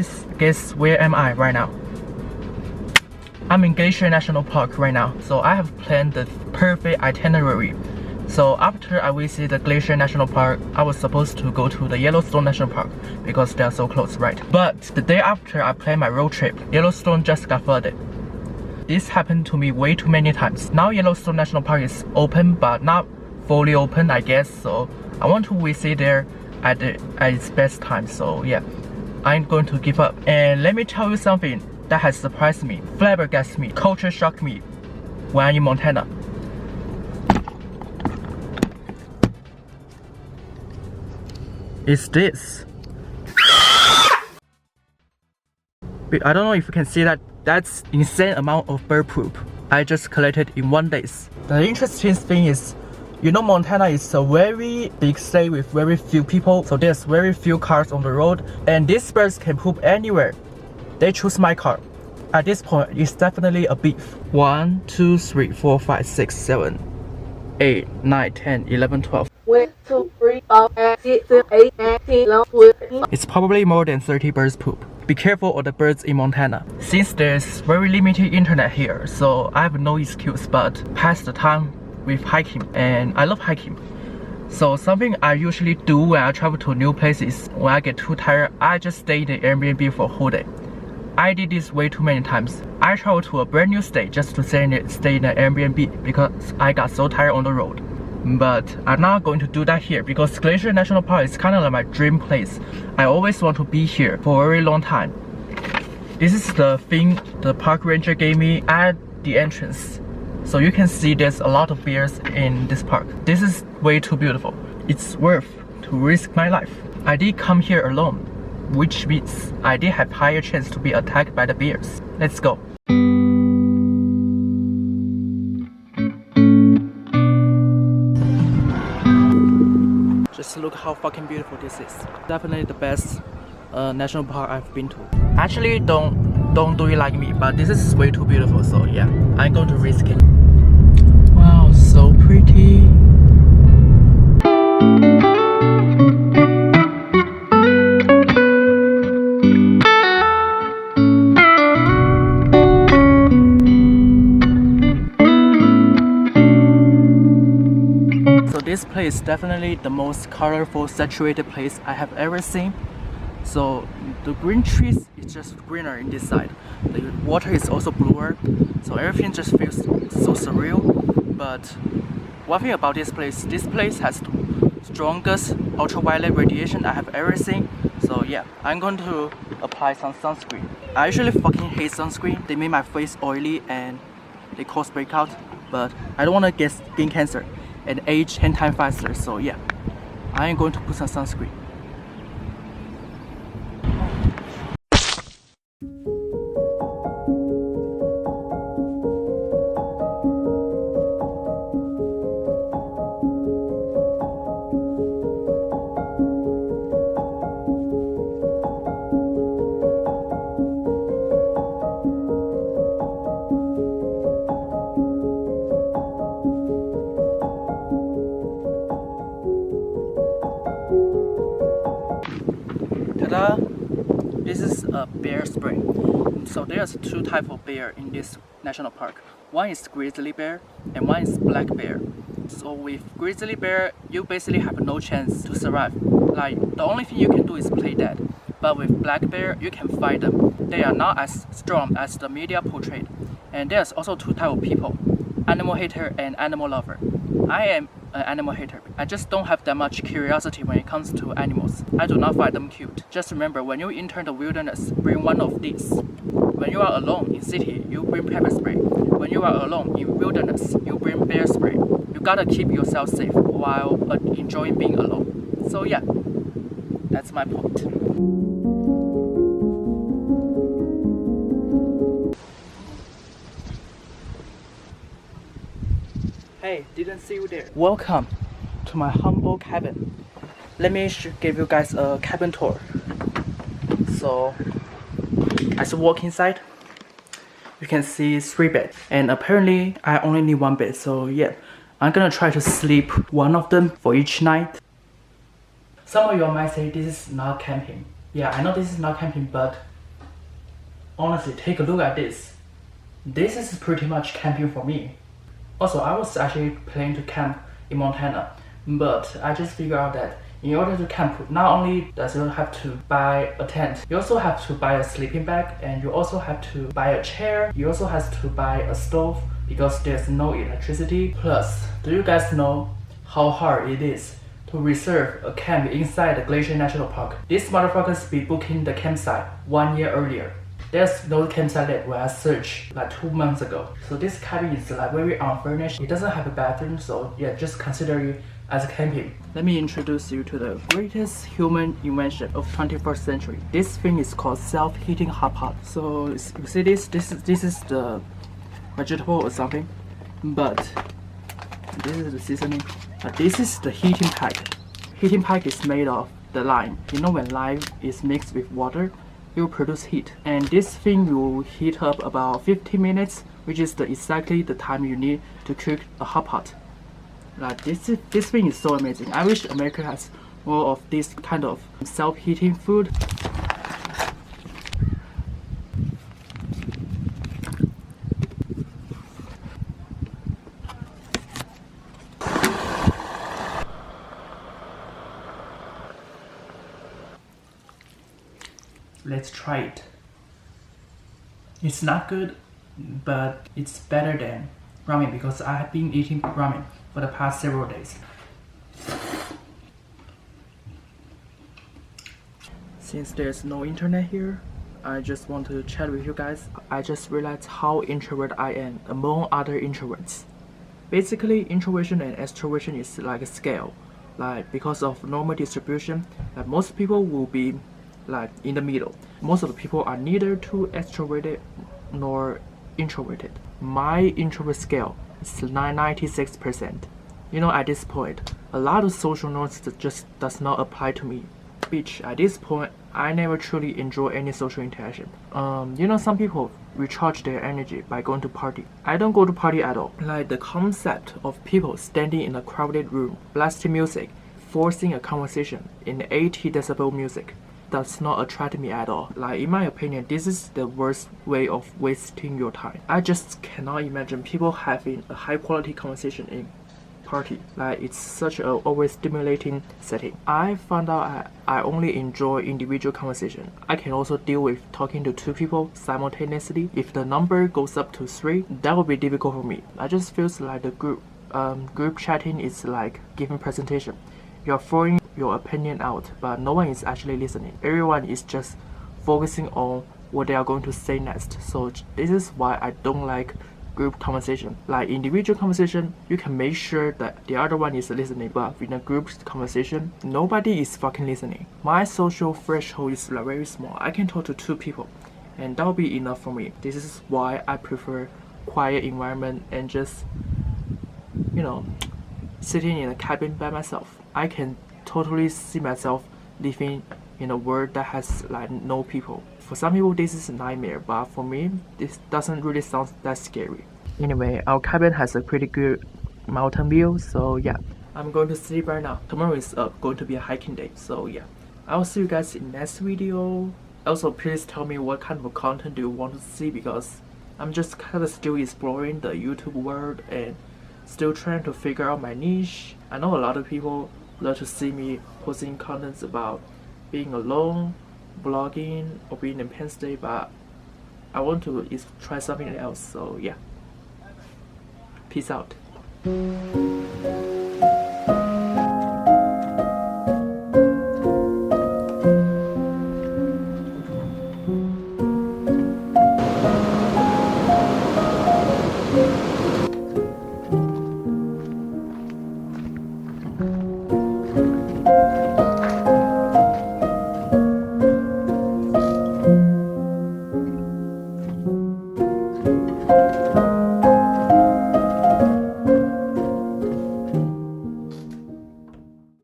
guys guess where am I right now? I'm in Glacier National Park right now, so I have planned the perfect itinerary. So after I visit the Glacier National Park, I was supposed to go to the Yellowstone National Park because they are so close, right? But the day after I planned my road trip, Yellowstone just got flooded. This happened to me way too many times. Now Yellowstone National Park is open, but not fully open, I guess. So I want to visit there at its best time. So yeah, I'm going to give up. And let me tell you something that has surprised me, flabbergasted me, culture shocked me when I'm in Montana. It's this. I don't know if you can see that. That's insane amount of bird poop I just collected in 1 day. The interesting thing is, you know, Montana is a very big state with very few people, so there's very few cars on the road, and these birds can poop anywhere. They choose my car. At this point, it's definitely a beef. 1, 2, 3, 4, 5, 6, 7, 8, 9, 10, 11, 12. 1, 2, 3, 4, 5, 6, 7, 8, 9, 10, 11, 12. It's probably more than 30 birds poop. Be careful of the birds in Montana. Since there's very limited internet here, so I have no excuse but pass the time with hiking, and I love hiking. So something I usually do when I travel to new places, when I get too tired, I just stay in the Airbnb for a whole day. I did this way too many times. I traveled to a brand new state just to stay in the Airbnb because I got so tired on the road. But I'm not going to do that here because Glacier National Park is kind of like my dream place. I always want to be here for a very long time. This is the thing the park ranger gave me at the entrance. So you can see there's a lot of bears in this park. This is way too beautiful. It's worth to risk my life. I did come here alone, which means I did have higher chance to be attacked by the bears. Let's go. Just look how fucking beautiful this is. Definitely the best national park I've been to. Actually, don't do it like me, but this is way too beautiful. So yeah, I'm going to risk it. Wow, so pretty. This place is definitely the most colorful, saturated place I have ever seen. So the green trees is just greener in this side. The water is also bluer, so everything just feels so surreal. But one thing about this place has the strongest ultraviolet radiation I have ever seen. So yeah, I'm going to apply some sunscreen. I usually fucking hate sunscreen. They make my face oily and they cause breakout. But I don't want to get skin cancer and age 10 times faster, so yeah, I am going to put some sunscreen. This is a bear spring. So there's two types of bear in this national park. One is grizzly bear and one is black bear. So with grizzly bear, you basically have no chance to survive. Like, the only thing you can do is play dead. But with black bear, you can fight them. They are not as strong as the media portrayed. And there's also two types of people, animal hater and animal lover. I am an animal hater. I just don't have that much curiosity when it comes to animals. I do not find them cute. Just remember, when you enter the wilderness, bring one of these. When you are alone in city, you bring pepper spray. When you are alone in wilderness, you bring bear spray. You gotta keep yourself safe while enjoying being alone. So yeah, that's my point. Hey, didn't see you there. Welcome to my humble cabin. Let me give you guys a cabin tour. So, as you walk inside, you can see 3 beds. And apparently, I only need 1 bed. So yeah, I'm gonna try to sleep one of them for each night. Some of you might say this is not camping. Yeah, I know this is not camping, but honestly, take a look at this. This is pretty much camping for me. Also, I was actually planning to camp in Montana, but I just figured out that in order to camp, not only does you have to buy a tent, you also have to buy a sleeping bag, and you also have to buy a chair, you also have to buy a stove because there's no electricity. Plus, do you guys know how hard it is to reserve a camp inside the Glacier National Park? These motherfuckers be booking the campsite 1 year earlier. There's no campsite left where I searched like 2 months ago. So this cabin is like very unfurnished. It doesn't have a bathroom, so yeah, just consider it as camping. Let me introduce you to the greatest human invention of 21st century. This thing is called self-heating hot pot. So you see this is the vegetable or something, but this is the seasoning. This is the heating pack. Heating pack is made of the lime. You know when lime is mixed with water, it will produce heat, and this thing will heat up about 15 minutes, which is exactly the time you need to cook a hot pot. Like this thing is so amazing. I wish America has more of this kind of self-heating food. Let's try it. It's not good, but it's better than ramen because I have been eating ramen for the past several days. Since there's no internet here, I just want to chat with you guys. I just realized how introvert I am among other introverts. Basically, introversion and extroversion is like a scale. Like because of normal distribution, like most people will be like in the middle. Most of the people are neither too extroverted nor introverted. My introvert scale is 96%. You know, at this point, a lot of social norms just does not apply to me. Which at this point, I never truly enjoy any social interaction. You know, some people recharge their energy by going to party. I don't go to party at all. Like the concept of people standing in a crowded room, blasting music, forcing a conversation in 80 decibel music does not attract me at all. Like in my opinion, this is the worst way of wasting your time. I just cannot imagine people having a high quality conversation in party. Like it's such a overstimulating setting. I found out I only enjoy individual conversation. I can also deal with talking to 2 people simultaneously. If the number goes up to 3, that would be difficult for me. I just feels like the group chatting is like giving presentation. You're throwing your opinion out, but no one is actually listening. Everyone is just focusing on what they are going to say next. So this is why I don't like group conversation. Like individual conversation, you can make sure that the other one is listening, but in a group conversation, nobody is fucking listening. My social threshold is like very small. I can talk to 2 people and that will be enough for me. This is why I prefer quiet environment and just, you know, sitting in a cabin by myself. I can totally see myself living in a world that has like no people. For some people this is a nightmare, but for me this doesn't really sound that scary. Anyway, our cabin has a pretty good mountain view, so yeah, I'm going to sleep right now. Tomorrow is going to be a hiking day, so yeah, I'll see you guys in next video. Also, please tell me what kind of content do you want to see, because I'm just kind of still exploring the YouTube world and still trying to figure out my niche. I know a lot of people love to see me posting contents about being alone, vlogging, or being in Penn State, but I want to try something else, so yeah. Peace out.